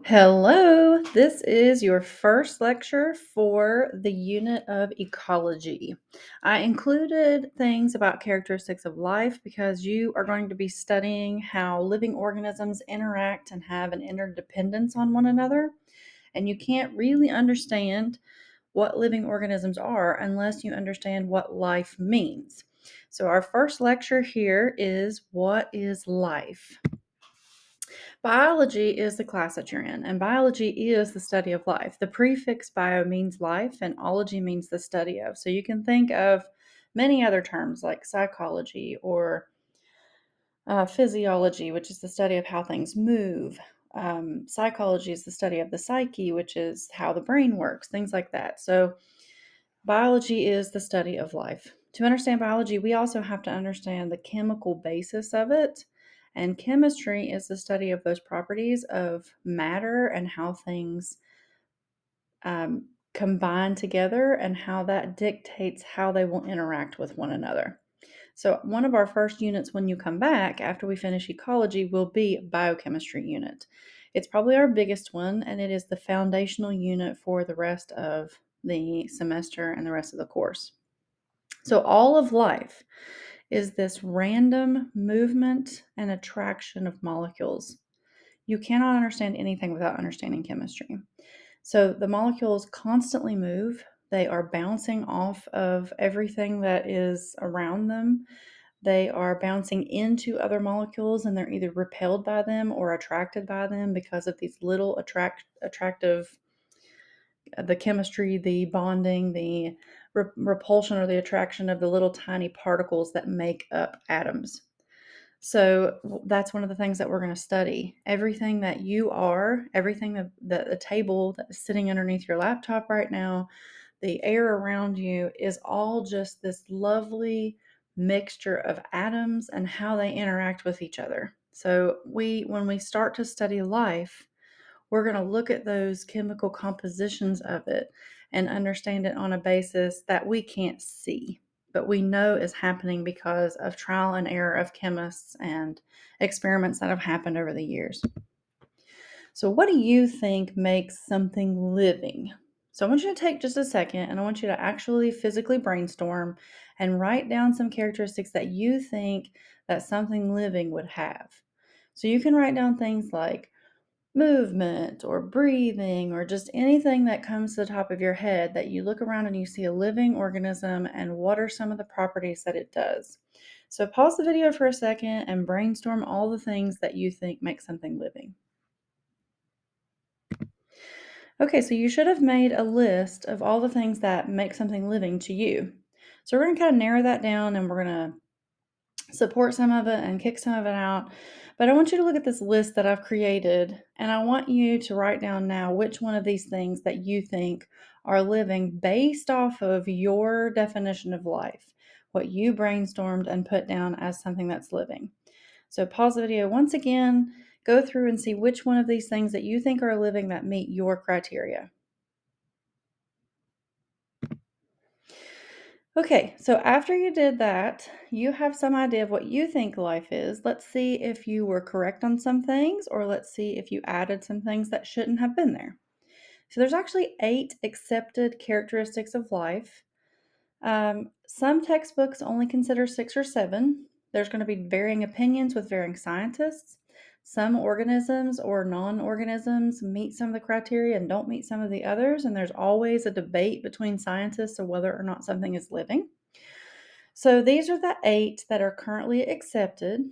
Hello, this is your first lecture for the unit of ecology. I included things about characteristics of life because you are going to be studying how living organisms interact and have an interdependence on one another. And you can't really understand what living organisms are unless you understand what life means. So, our first lecture here is what is life? Biology is the class that you're in, and biology is the study of life. The prefix bio means life, and ology means the study of. So you can think of many other terms like psychology or physiology, which is the study of how things move. Psychology is the study of the psyche, which is how the brain works, things like that. So biology is the study of life. To understand biology, we also have to understand the chemical basis of it. And chemistry is the study of those properties of matter and how things combine together and how that dictates how they will interact with one another. So, one of our first units when you come back after we finish ecology will be biochemistry unit. It's probably our biggest one, and it is the foundational unit for the rest of the semester and the rest of the course. So, all of life is this random movement and attraction of molecules. You cannot understand anything without understanding chemistry. So, the molecules constantly move. They are bouncing off of everything that is around them. They are bouncing into other molecules and they're either repelled by them or attracted by them because of these little attractive the chemistry, the bonding, the repulsion or the attraction of the little tiny particles that make up atoms. So that's one of the things that we're going to study. Everything that you are, everything that the table that's sitting underneath your laptop right now, the air around you is all just this lovely mixture of atoms and how they interact with each other. So when we start to study life, we're going to look at those chemical compositions of it and understand it on a basis that we can't see, but we know is happening because of trial and error of chemists and experiments that have happened over the years. So, what do you think makes something living? So, I want you to take just a second and I want you to actually physically brainstorm and write down some characteristics that you think that something living would have. So, you can write down things like movement or breathing or just anything that comes to the top of your head that you look around and you see a living organism and what are some of the properties that it does. So pause the video for a second and brainstorm all the things that you think make something living. Okay, so you should have made a list of all the things that make something living to you. So we're going to kind of narrow that down and we're going to support some of it and kick some of it out. But I want you to look at this list that I've created, and I want you to write down now which one of these things that you think are living based off of your definition of life, what you brainstormed and put down as something that's living. So pause the video once again, go through and see which one of these things that you think are living that meet your criteria. Okay, so after you did that, you have some idea of what you think life is. Let's see if you were correct on some things, or let's see if you added some things that shouldn't have been there. So there's actually 8 accepted characteristics of life. Some textbooks only consider 6 or 7. There's going to be varying opinions with varying scientists. Some organisms or non organisms meet some of the criteria and don't meet some of the others, and there's always a debate between scientists of whether or not something is living. So these are the 8 that are currently accepted.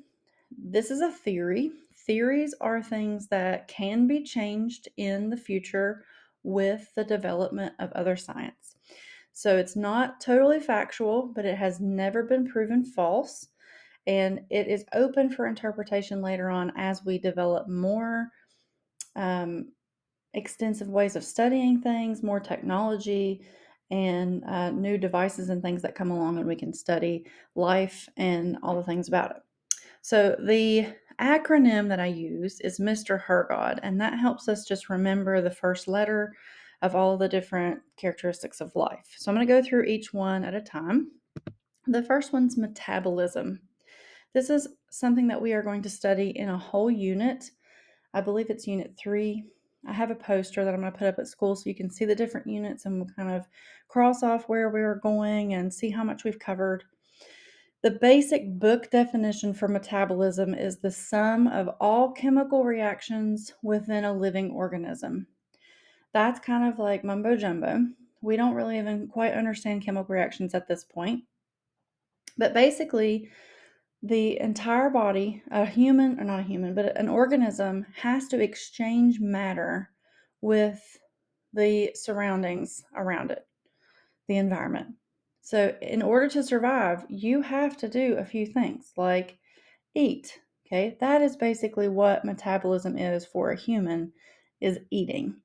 This is a theory. Theories are things that can be changed in the future with the development of other science. So it's not totally factual, but it has never been proven false. And it is open for interpretation later on as we develop more um, extensive ways of studying things, more technology, and new devices and things that come along, and we can study life and all the things about it. So the acronym that I use is Mr. Hergod, and that helps us just remember the first letter of all the different characteristics of life. So I'm going to go through each one at a time. The first one's metabolism. This is something that we are going to study in a whole unit. I believe it's unit 3. I have a poster that I'm going to put up at school so you can see the different units and we'll kind of cross off where we're going and see how much we've covered. The basic book definition for metabolism is the sum of all chemical reactions within a living organism. That's kind of like mumbo jumbo. We don't really even quite understand chemical reactions at this point. But basically, the entire body, a human, or not a human, but an organism has to exchange matter with the surroundings around it, the environment. So, in order to survive, you have to do a few things like eat. Okay, that is basically what metabolism is for a human, is eating.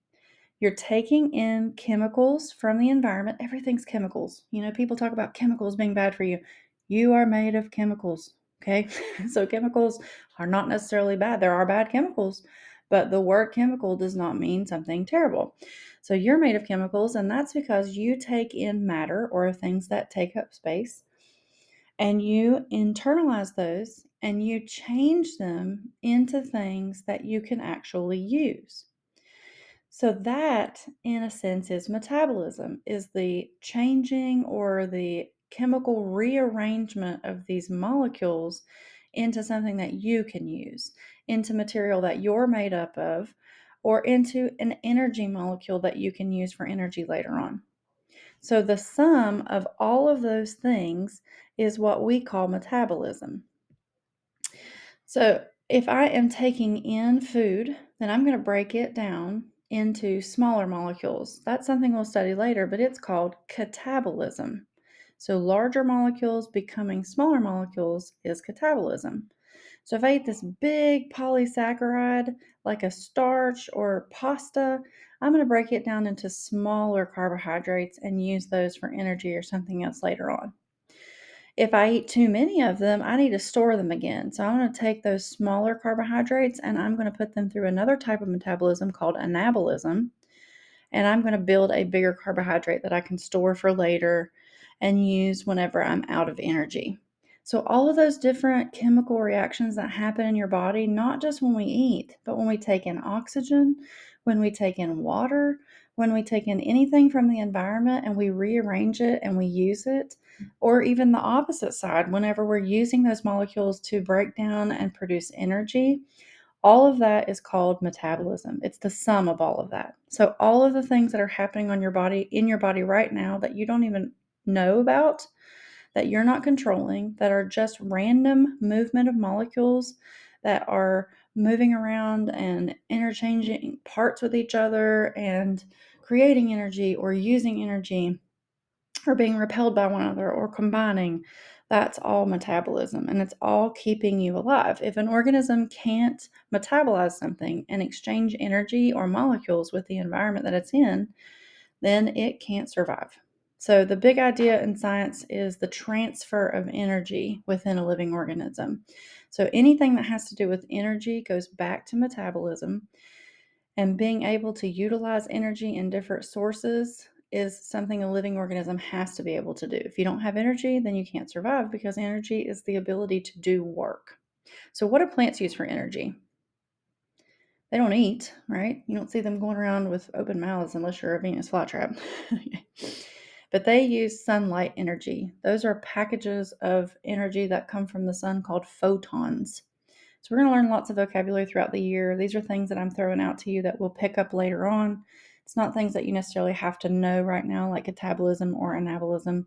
You're taking in chemicals from the environment. Everything's chemicals. You know, people talk about chemicals being bad for you. You are made of chemicals. Okay. So chemicals are not necessarily bad. There are bad chemicals, but the word chemical does not mean something terrible. So you're made of chemicals, and that's because you take in matter or things that take up space and you internalize those and you change them into things that you can actually use. So that, in a sense, is metabolism, is the changing or the chemical rearrangement of these molecules into something that you can use, into material that you're made up of, or into an energy molecule that you can use for energy later on. So the sum of all of those things is what we call metabolism. So if I am taking in food, then I'm going to break it down into smaller molecules. That's something we'll study later, but it's called catabolism. So larger molecules becoming smaller molecules is catabolism. So if I eat this big polysaccharide like a starch or pasta, I'm going to break it down into smaller carbohydrates and use those for energy or something else later on. If I eat too many of them, I need to store them again. So I'm going to take those smaller carbohydrates and I'm going to put them through another type of metabolism called anabolism. And I'm going to build a bigger carbohydrate that I can store for later and use whenever I'm out of energy. So, all of those different chemical reactions that happen in your body, not just when we eat, but when we take in oxygen, when we take in water, when we take in anything from the environment and we rearrange it and we use it, or even the opposite side, whenever we're using those molecules to break down and produce energy, all of that is called metabolism. It's the sum of all of that. So all of the things that are happening on your body, in your body right now that you don't even know about, that you're not controlling, that are just random movement of molecules that are moving around and interchanging parts with each other and creating energy or using energy or being repelled by one another or combining, that's all metabolism and it's all keeping you alive. If an organism can't metabolize something and exchange energy or molecules with the environment that it's in, then it can't survive. So, the big idea in science is the transfer of energy within a living organism. So, anything that has to do with energy goes back to metabolism. And being able to utilize energy in different sources is something a living organism has to be able to do. If you don't have energy, then you can't survive because energy is the ability to do work. So, what do plants use for energy? They don't eat, right? You don't see them going around with open mouths unless you're a Venus flytrap. But they use sunlight energy. Those are packages of energy that come from the sun called photons. So we're going to learn lots of vocabulary throughout the year. These are things that I'm throwing out to you that we'll pick up later on. It's not things that you necessarily have to know right now, like catabolism or anabolism,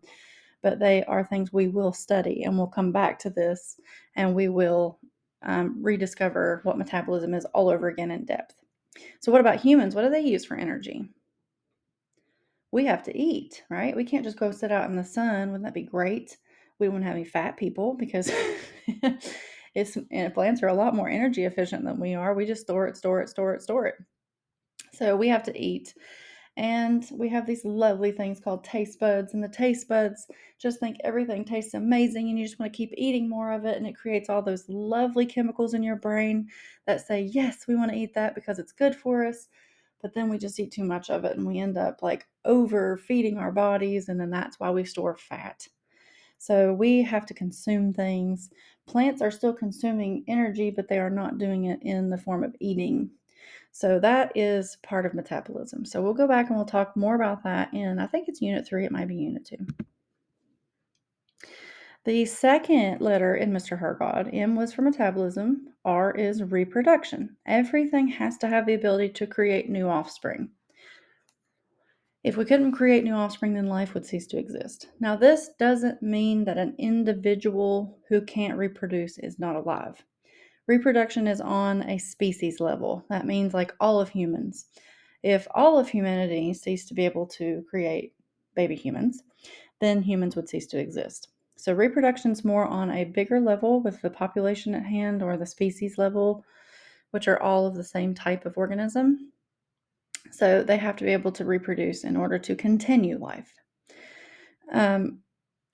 but they are things we will study, and we'll come back to this and we will rediscover what metabolism is all over again in depth. So, what about humans? What do they use for energy? We have to eat, right? We can't just go sit out in the sun. Wouldn't that be great? We wouldn't have any fat people because plants are a lot more energy efficient than we are. We just store it, store it, store it, store it. So we have to eat. And we have these lovely things called taste buds. And the taste buds just think everything tastes amazing and you just want to keep eating more of it. And it creates all those lovely chemicals in your brain that say, yes, we want to eat that because it's good for us. But then we just eat too much of it and we end up like overfeeding our bodies. And then that's why we store fat. So we have to consume things. Plants are still consuming energy, but they are not doing it in the form of eating. So that is part of metabolism. So we'll go back and we'll talk more about that in, I think it's Unit 3, it might be Unit 2. The second letter in Mr. Hergod, M was for metabolism, R is reproduction. Everything has to have the ability to create new offspring. If we couldn't create new offspring, then life would cease to exist. Now, this doesn't mean that an individual who can't reproduce is not alive. Reproduction is on a species level. That means like all of humans. If all of humanity ceased to be able to create baby humans, then humans would cease to exist. So reproduction is more on a bigger level with the population at hand or the species level, which are all of the same type of organism. So they have to be able to reproduce in order to continue life.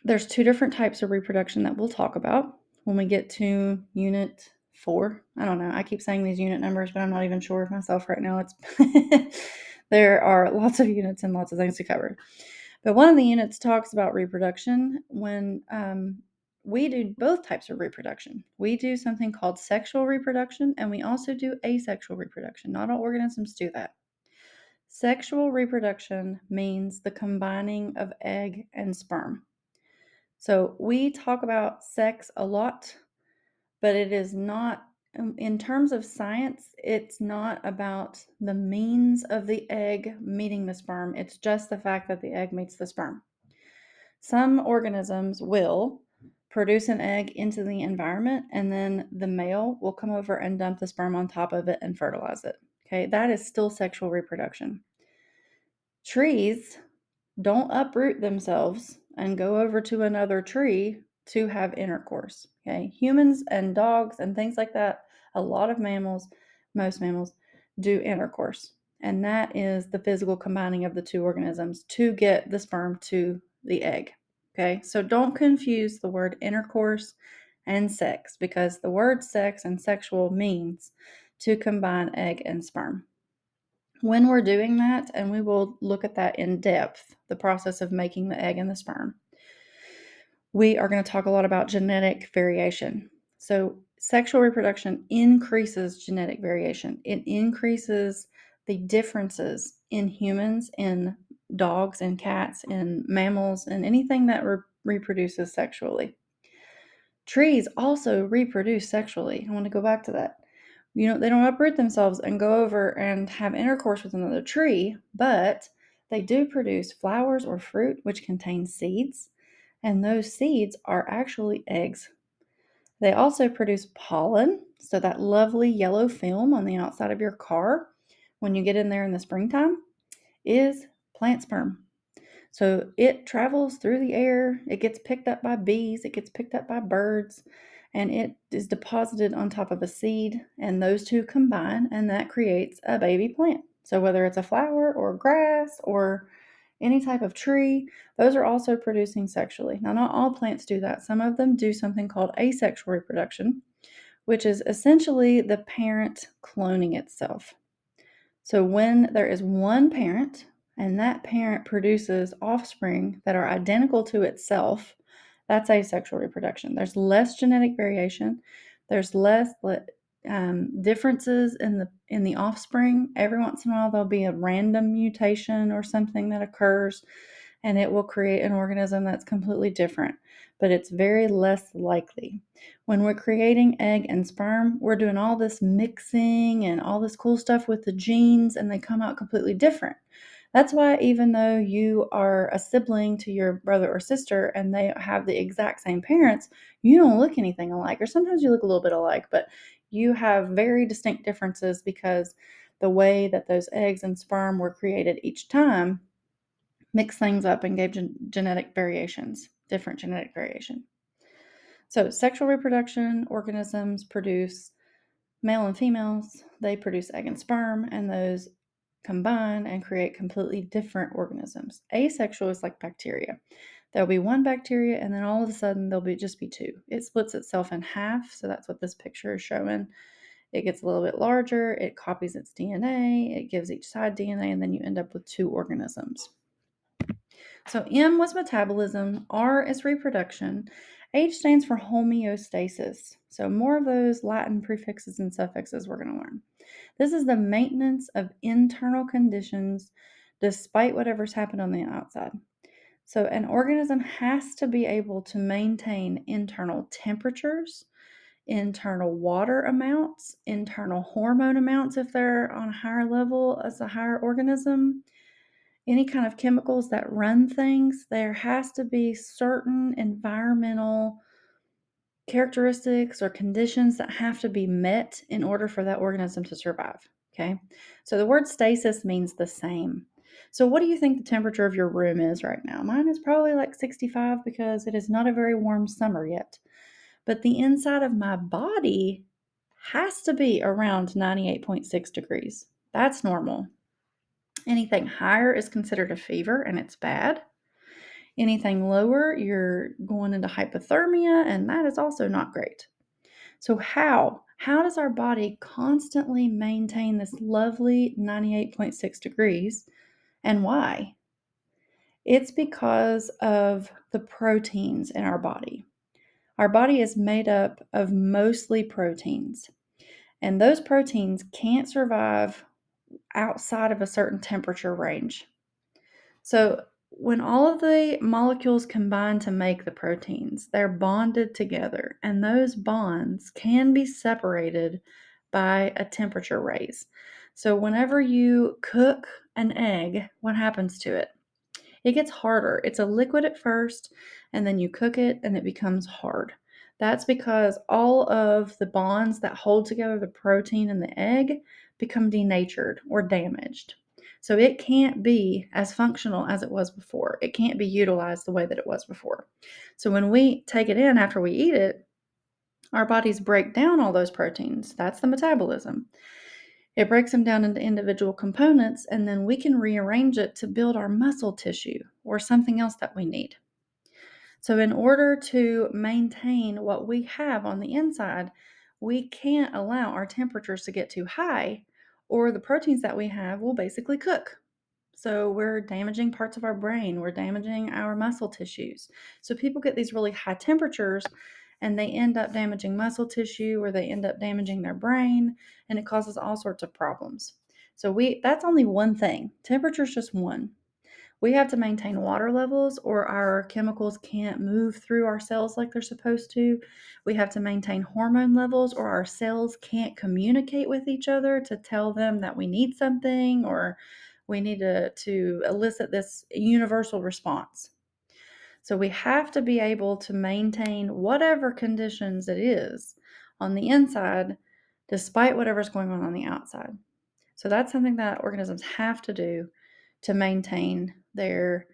There's two different types of reproduction that we'll talk about when we get to Unit 4. I don't know. I keep saying these unit numbers, but I'm not even sure of myself right now. There are lots of units and lots of things to cover. But one of the units talks about reproduction when we do both types of reproduction. We do something called sexual reproduction, and we also do asexual reproduction. Not all organisms do that. Sexual reproduction means the combining of egg and sperm. So we talk about sex a lot, but it is not, in terms of science, it's not about the means of the egg meeting the sperm. It's just the fact that the egg meets the sperm. Some organisms will produce an egg into the environment, and then the male will come over and dump the sperm on top of it and fertilize it. Okay, that is still sexual reproduction. Trees don't uproot themselves and go over to another tree to have intercourse. Okay, humans and dogs and things like that, a lot of mammals, most mammals, do intercourse. And that is the physical combining of the two organisms to get the sperm to the egg. Okay, so don't confuse the word intercourse and sex, because the word sex and sexual means to combine egg and sperm. When we're doing that, and we will look at that in depth, the process of making the egg and the sperm, we are going to talk a lot about genetic variation. So, sexual reproduction increases genetic variation. It increases the differences in humans, in dogs, and cats, in mammals, and anything that reproduces sexually. Trees also reproduce sexually. I want to go back to that. They don't uproot themselves and go over and have intercourse with another tree, but they do produce flowers or fruit which contain seeds, and those seeds are actually eggs. They also produce pollen, so that lovely yellow film on the outside of your car when you get in there in the springtime is plant sperm. So it travels through the air, it gets picked up by bees, it gets picked up by birds, and it is deposited on top of a seed, and those two combine, and that creates a baby plant. So whether it's a flower or grass or any type of tree, those are also producing sexually. Now, not all plants do that. Some of them do something called asexual reproduction, which is essentially the parent cloning itself. So when there is one parent and that parent produces offspring that are identical to itself, that's asexual reproduction. There's less genetic variation. There's less differences in the offspring. Every once in a while, there'll be a random mutation or something that occurs, and it will create an organism that's completely different, but it's very less likely. When we're creating egg and sperm, we're doing all this mixing and all this cool stuff with the genes, and they come out completely different. That's why, even though you are a sibling to your brother or sister and they have the exact same parents, you don't look anything alike, or sometimes you look a little bit alike, but you have very distinct differences because the way that those eggs and sperm were created each time mix things up and gave genetic variations, different genetic variation. So sexual reproduction, organisms produce male and females, they produce egg and sperm, and those combine and create completely different organisms. Asexual is like bacteria. There'll be one bacteria, and then all of a sudden there'll just be two. It splits itself in half, so that's what this picture is showing. It gets a little bit larger, it copies its DNA, it gives each side DNA, and then you end up with two organisms. So M was metabolism, R is reproduction, H stands for homeostasis. So more of those Latin prefixes and suffixes we're going to learn. This is the maintenance of internal conditions despite whatever's happened on the outside. So, an organism has to be able to maintain internal temperatures, internal water amounts, internal hormone amounts if they're on a higher level as a higher organism, any kind of chemicals that run things. There has to be certain environmental characteristics or conditions that have to be met in order for that organism to survive. Okay. So the word stasis means the same. So, what do you think the temperature of your room is right now? Mine is probably like 65 because it is not a very warm summer yet. But the inside of my body has to be around 98.6 degrees. That's normal. Anything higher is considered a fever and it's bad. Anything lower, you're going into hypothermia, and that is also not great. So, how does our body constantly maintain this lovely 98.6 degrees, and why? It's because of the proteins in our body. Our body is made up of mostly proteins, and those proteins can't survive outside of a certain temperature range. So, when all of the molecules combine to make the proteins, they're bonded together, and those bonds can be separated by a temperature raise. So, whenever you cook an egg, what happens to it? It gets harder. It's a liquid at first, and then you cook it and it becomes hard. That's because all of the bonds that hold together the protein in the egg become denatured or damaged. So it can't be as functional as it was before. It can't be utilized the way that it was before. So when we take it in after we eat it, our bodies break down all those proteins. That's the metabolism. It breaks them down into individual components, and then we can rearrange it to build our muscle tissue or something else that we need. So, in order to maintain what we have on the inside, we can't allow our temperatures to get too high, or the proteins that we have will basically cook. So, we're damaging parts of our brain, we're damaging our muscle tissues. So, people get these really high temperatures and they end up damaging muscle tissue or they end up damaging their brain, and it causes all sorts of problems. So, that's only one thing. Temperature is just one. We have to maintain water levels or our chemicals can't move through our cells like they're supposed to. We have to maintain hormone levels or our cells can't communicate with each other to tell them that we need something or we need to elicit this universal response. So we have to be able to maintain whatever conditions it is on the inside despite whatever's going on the outside. So that's something that organisms have to do to maintain their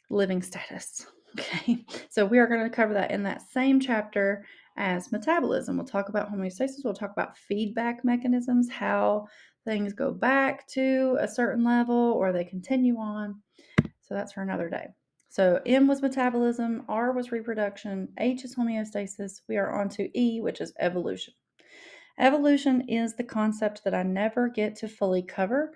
living status. Okay, so we are going to cover that in that same chapter as metabolism. We'll talk about homeostasis, we'll talk about feedback mechanisms, how things go back to a certain level or they continue on. So that's for another day. So M was metabolism, R was reproduction, H is homeostasis. We are on to E, which is evolution. Evolution is the concept that I never get to fully cover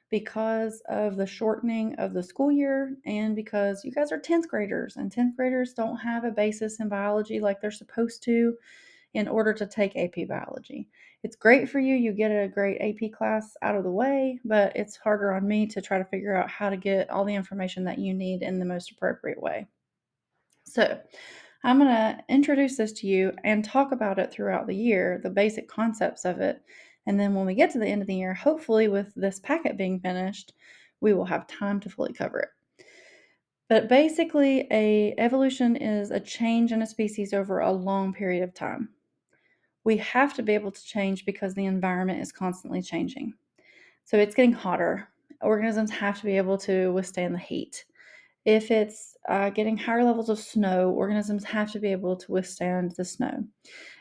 because of the shortening of the school year and because you guys are 10th graders and 10th graders don't have a basis in biology like they're supposed to in order to take AP biology. It's great for you. You get a great AP class out of the way, but it's harder on me to try to figure out how to get all the information that you need in the most appropriate way. So, I'm going to introduce this to you and talk about it throughout the year, the basic concepts of it. And then when we get to the end of the year, hopefully with this packet being finished, we will have time to fully cover it. But basically, a evolution is a change in a species over a long period of time. We have to be able to change because the environment is constantly changing. So it's getting hotter. Organisms have to be able to withstand the heat. If it's getting higher levels of snow, organisms have to be able to withstand the snow.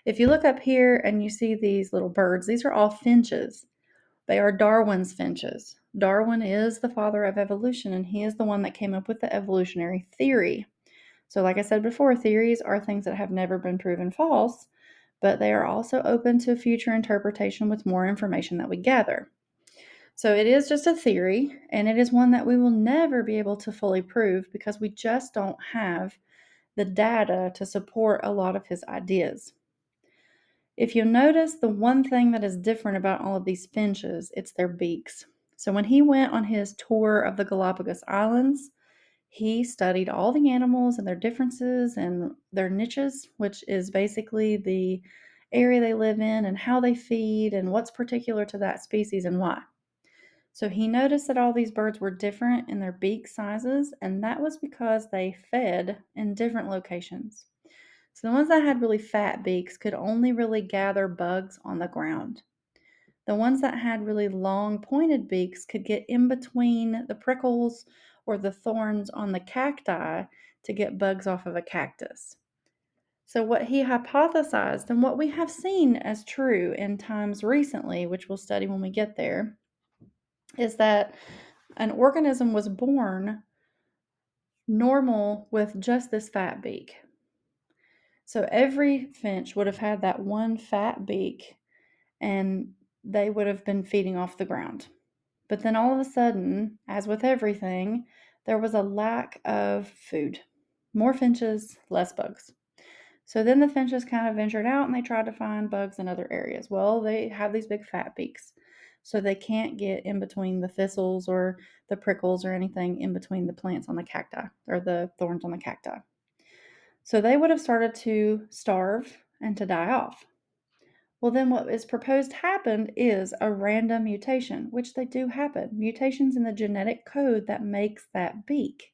If you look up here and you see these little birds, these are all finches. They are Darwin's finches. Darwin is the father of evolution, and he is the one that came up with the evolutionary theory. So, like I said before, theories are things that have never been proven false, but they are also open to future interpretation with more information that we gather. So it is just a theory, and it is one that we will never be able to fully prove because we just don't have the data to support a lot of his ideas. If you notice the one thing that is different about all of these finches, it's their beaks. So when he went on his tour of the Galapagos Islands, he studied all the animals and their differences and their niches, which is basically the area they live in and how they feed and what's particular to that species and why. So he noticed that all these birds were different in their beak sizes, and that was because they fed in different locations. So the ones that had really fat beaks could only really gather bugs on the ground. The ones that had really long pointed beaks could get in between the prickles or the thorns on the cacti to get bugs off of a cactus. So, what he hypothesized, and what we have seen as true in times recently, which we'll study when we get there, is that an organism was born normal with just this fat beak. So, every finch would have had that one fat beak and they would have been feeding off the ground. But then all of a sudden, as with everything, there was a lack of food. More finches, less bugs. So then the finches kind of ventured out and they tried to find bugs in other areas. Well, they have these big fat beaks, so they can't get in between the thistles or the prickles or anything in between the plants on the cacti or the thorns on the cacti. So they would have started to starve and to die off. Well, then what is proposed happened is a random mutation, which they do happen. Mutations in the genetic code that makes that beak.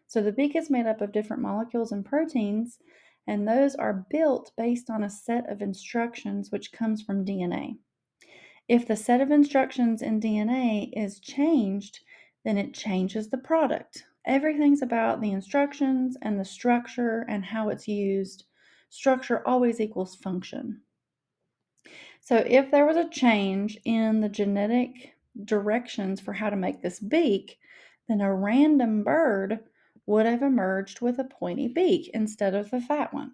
So the beak is made up of different molecules and proteins, and those are built based on a set of instructions which comes from DNA. If the set of instructions in DNA is changed, then it changes the product. Everything's about the instructions and the structure and how it's used. Structure always equals function. So if there was a change in the genetic directions for how to make this beak, then a random bird would have emerged with a pointy beak instead of the fat one.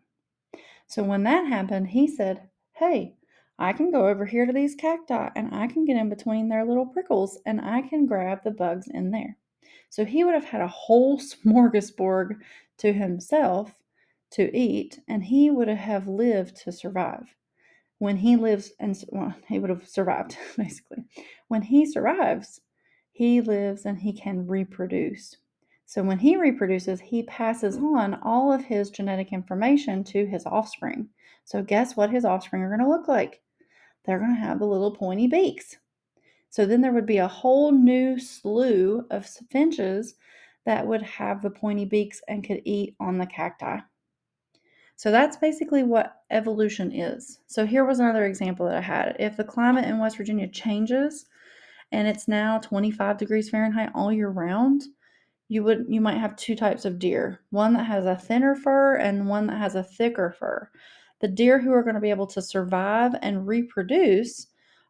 So when that happened, he said, "Hey, I can go over here to these cacti and I can get in between their little prickles and I can grab the bugs in there." So he would have had a whole smorgasbord to himself to eat, and he would have lived to survive. When he lives and well, he would have survived basically. When he survives, he lives and he can reproduce. So when he reproduces, he passes on all of his genetic information to his offspring. So guess what his offspring are going to look like? They're going to have the little pointy beaks. So then there would be a whole new slew of finches that would have the pointy beaks and could eat on the cacti. So that's basically what evolution is. So here was another example that I had. If the climate in West Virginia changes and it's now 25 degrees Fahrenheit all year round, you might have two types of deer. One that has a thinner fur and one that has a thicker fur. The deer who are going to be able to survive and reproduce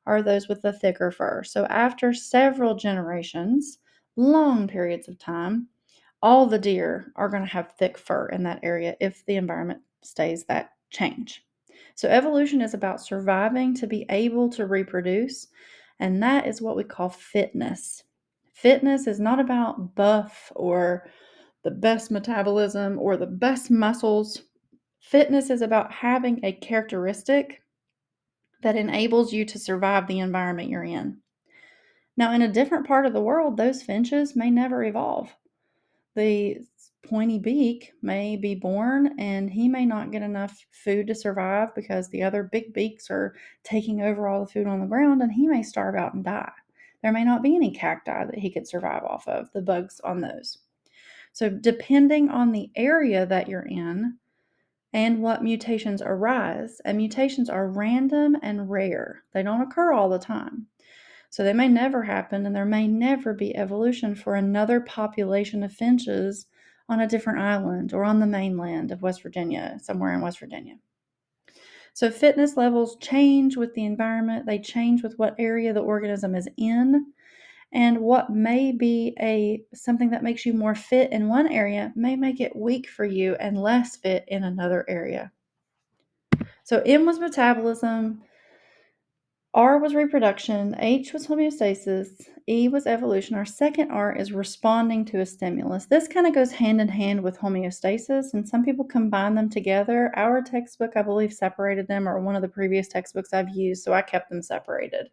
are those with the thicker fur. So after several generations, long periods of time, all the deer are going to have thick fur in that area if the environment stays that change. So, evolution is about surviving to be able to reproduce, and that is what we call fitness. Fitness is not about buff or the best metabolism or the best muscles. Fitness is about having a characteristic that enables you to survive the environment you're in. Now, in a different part of the world, those finches may never evolve. The pointy beak may be born and he may not get enough food to survive because the other big beaks are taking over all the food on the ground and he may starve out and die. There may not be any cacti that he could survive off of, the bugs on those. So, depending on the area that you're in and what mutations arise, and mutations are random and rare, they don't occur all the time. So they may never happen, and there may never be evolution for another population of finches on a different island or on the mainland of West Virginia, somewhere in West Virginia. So fitness levels change with the environment, they change with what area the organism is in, and what may be something that makes you more fit in one area may make it weak for you and less fit in another area. So M was metabolism, R was reproduction, H was homeostasis, E was evolution. Our second R is responding to a stimulus. This kind of goes hand in hand with homeostasis, and some people combine them together. Our textbook, I believe, separated them, or one of the previous textbooks I've used, so I kept them separated.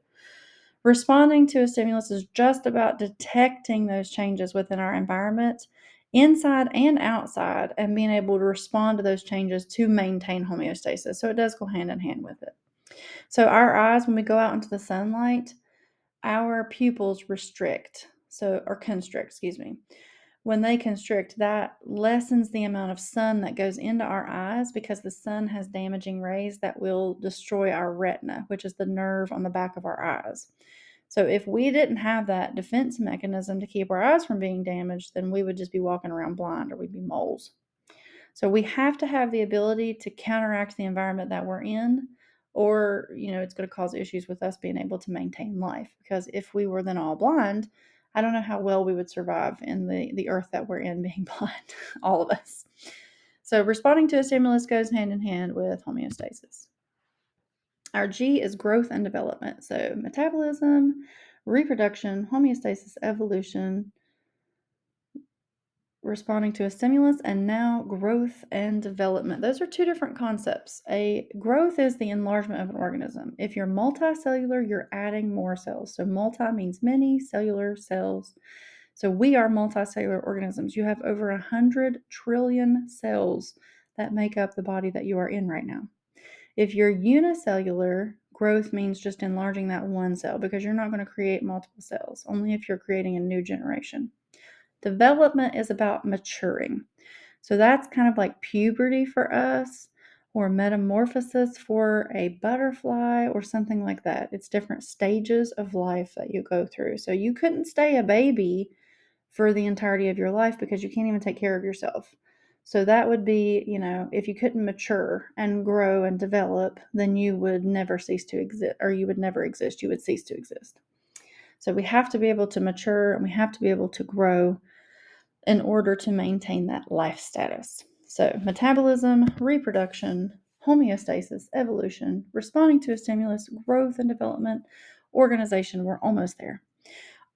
Responding to a stimulus is just about detecting those changes within our environment, inside and outside, and being able to respond to those changes to maintain homeostasis. So it does go hand in hand with it. So our eyes, when we go out into the sunlight, our pupils restrict, or constrict, excuse me. When they constrict, that lessens the amount of sun that goes into our eyes because the sun has damaging rays that will destroy our retina, which is the nerve on the back of our eyes. So if we didn't have that defense mechanism to keep our eyes from being damaged, then we would just be walking around blind, or we'd be moles. So we have to have the ability to counteract the environment that we're in, or, it's going to cause issues with us being able to maintain life. Because if we were then all blind, I don't know how well we would survive in the earth that we're in being blind, all of us. So responding to a stimulus goes hand in hand with homeostasis. Our G is growth and development. So metabolism, reproduction, homeostasis, evolution, responding to a stimulus, and now growth and development. Those are two different concepts. A growth is the enlargement of an organism. If you're multicellular, you're adding more cells. So multi means many, cellular cells. So we are multicellular organisms. You have over 100 trillion cells that make up the body that you are in right now. If you're unicellular, growth means just enlarging that one cell, because you're not going to create multiple cells, only if you're creating a new generation. Development is about maturing. So that's kind of like puberty for us, or metamorphosis for a butterfly, or something like that. It's different stages of life that you go through. So you couldn't stay a baby for the entirety of your life because you can't even take care of yourself. So that would be, if you couldn't mature and grow and develop, then you would never cease to exist, or you would never exist. You would cease to exist. So we have to be able to mature, and we have to be able to grow in order to maintain that life status. So, metabolism, reproduction, homeostasis, evolution, responding to a stimulus, growth and development, organization. We're almost there.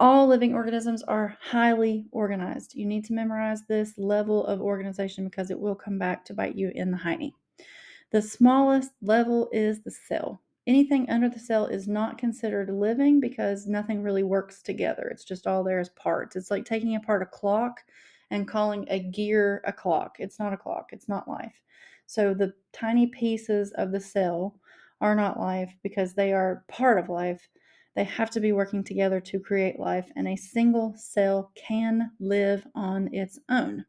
All living organisms are highly organized. You need to memorize this level of organization because it will come back to bite you in the hiney. The smallest level is the cell. Anything under the cell is not considered living because nothing really works together. It's just all there as parts. It's like taking apart a clock and calling a gear a clock. It's not a clock, it's not life. So the tiny pieces of the cell are not life because they are part of life. They have to be working together to create life, and a single cell can live on its own.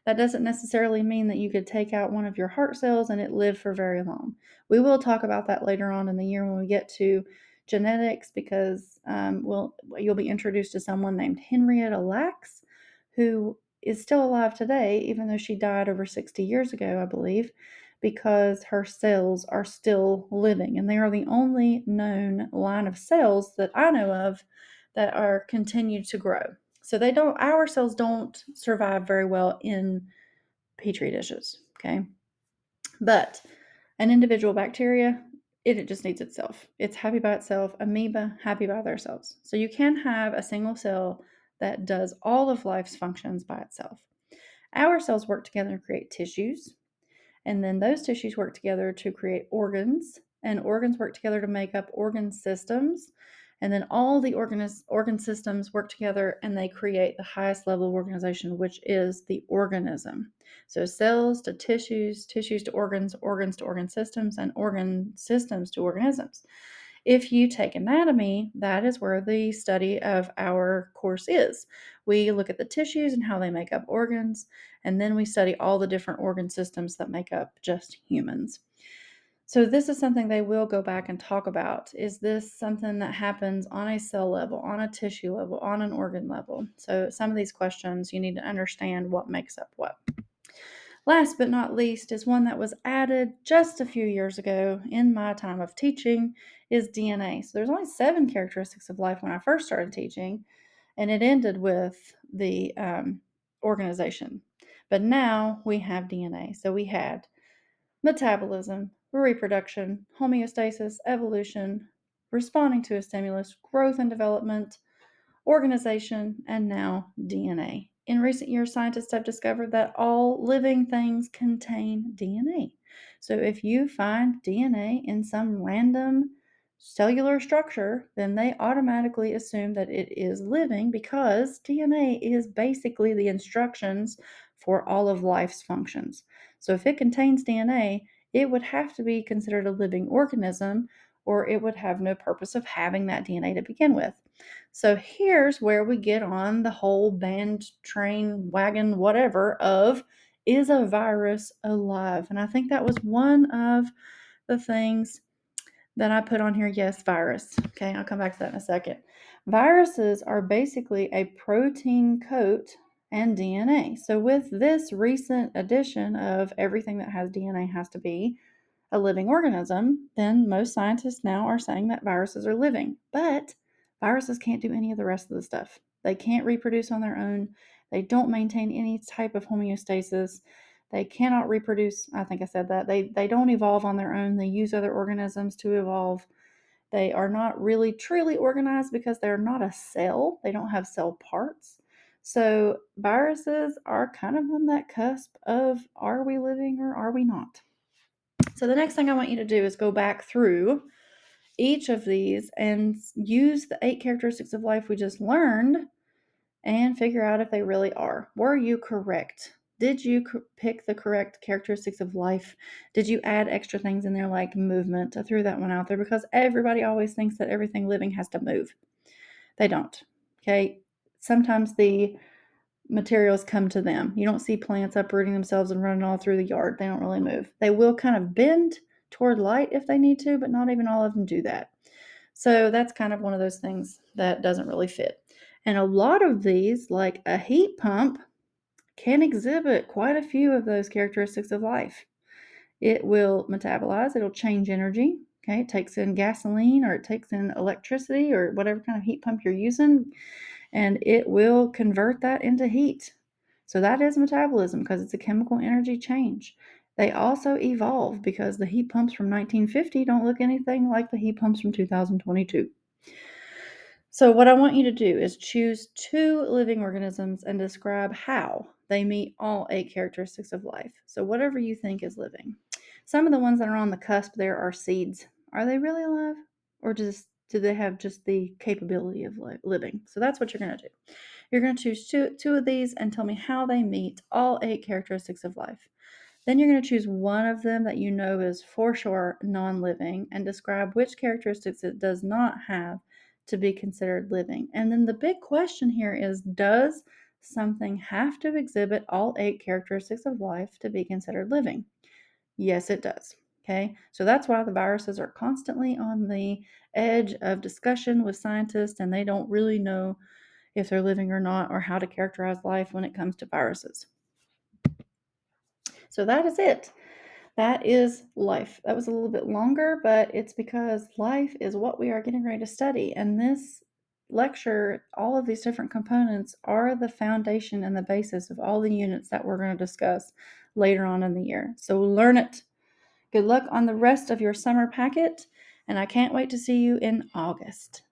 That doesn't necessarily mean that you could take out one of your heart cells and it live for very long. We will talk about that later on in the year when we get to genetics, because you'll be introduced to someone named Henrietta Lacks, who is still alive today, even though she died over 60 years ago, I believe, because her cells are still living. And they are the only known line of cells that I know of that are continued to grow. So our cells don't survive very well in petri dishes, okay? But an individual bacteria, it just needs itself. It's happy by itself. Amoeba, happy by themselves. So you can have a single cell that does all of life's functions by itself. Our cells work together to create tissues, and then those tissues work together to create organs, and organs work together to make up organ systems. And then all the organ systems work together and they create the highest level of organization, which is the organism. So cells to tissues, tissues to organs, organs to organ systems, and organ systems to organisms. If you take anatomy, that is where the study of our course is. We look at the tissues and how they make up organs, and then we study all the different organ systems that make up just humans. So this is something they will go back and talk about. Is this something that happens on a cell level, on a tissue level, on an organ level? So some of these questions, you need to understand what makes up what. Last but not least is one that was added just a few years ago in my time of teaching, is DNA. So there's only 7 characteristics of life when I first started teaching, and it ended with the organization. But now we have DNA. So we had metabolism, reproduction, homeostasis, evolution, responding to a stimulus, growth and development, organization, and now DNA. In recent years, scientists have discovered that all living things contain DNA. So if you find DNA in some random cellular structure, then they automatically assume that it is living because DNA is basically the instructions for all of life's functions. So if it contains DNA, it would have to be considered a living organism, or it would have no purpose of having that DNA to begin with. So here's where we get on the whole band, train, wagon, whatever of, is a virus alive? And I think that was one of the things that I put on here. Yes, virus. Okay, I'll come back to that in a second. Viruses are basically a protein coat and DNA. So with this recent addition of everything that has DNA has to be a living organism, then most scientists now are saying that viruses are living. But viruses can't do any of the rest of the stuff. They can't reproduce on their own. They don't maintain any type of homeostasis. They cannot reproduce. I think I said that. They don't evolve on their own. They use other organisms to evolve. They are not really truly organized because they're not a cell. They don't have cell parts. So viruses are kind of on that cusp of, are we living or are we not? So the next thing I want you to do is go back through each of these and use the 8 characteristics of life we just learned and figure out if they really are. Were you correct? Did you pick the correct characteristics of life? Did you add extra things in there like movement? I threw that one out there because everybody always thinks that everything living has to move. They don't. Okay. Sometimes the materials come to them. You don't see plants uprooting themselves and running all through the yard. They don't really move. They will kind of bend toward light if they need to, but not even all of them do that. So that's kind of one of those things that doesn't really fit. And a lot of these, like a heat pump, can exhibit quite a few of those characteristics of life. It will metabolize, it'll change energy. Okay, it takes in gasoline or it takes in electricity or whatever kind of heat pump you're using, and it will convert that into heat. So that is metabolism because it's a chemical energy change. They also evolve because the heat pumps from 1950 don't look anything like the heat pumps from 2022. So what I want you to do is choose 2 living organisms and describe how they meet all 8 characteristics of life. So whatever you think is living. Some of the ones that are on the cusp there are seeds. Are they really alive? Or do they have just the capability of living? So that's what you're going to do. You're going to choose two of these and tell me how they meet all 8 characteristics of life. Then you're going to choose one of them that you know is for sure non-living and describe which characteristics it does not have to be considered living. And then the big question here is, does something have to exhibit all 8 characteristics of life to be considered living? Yes, it does. Okay, so that's why the viruses are constantly on the edge of discussion with scientists, and they don't really know if they're living or not, or how to characterize life when it comes to viruses. So that is it. That is life. That was a little bit longer, but it's because life is what we are getting ready to study. And this lecture, all of these different components are the foundation and the basis of all the units that we're going to discuss later on in the year. So learn it. Good luck on the rest of your summer packet, and I can't wait to see you in August.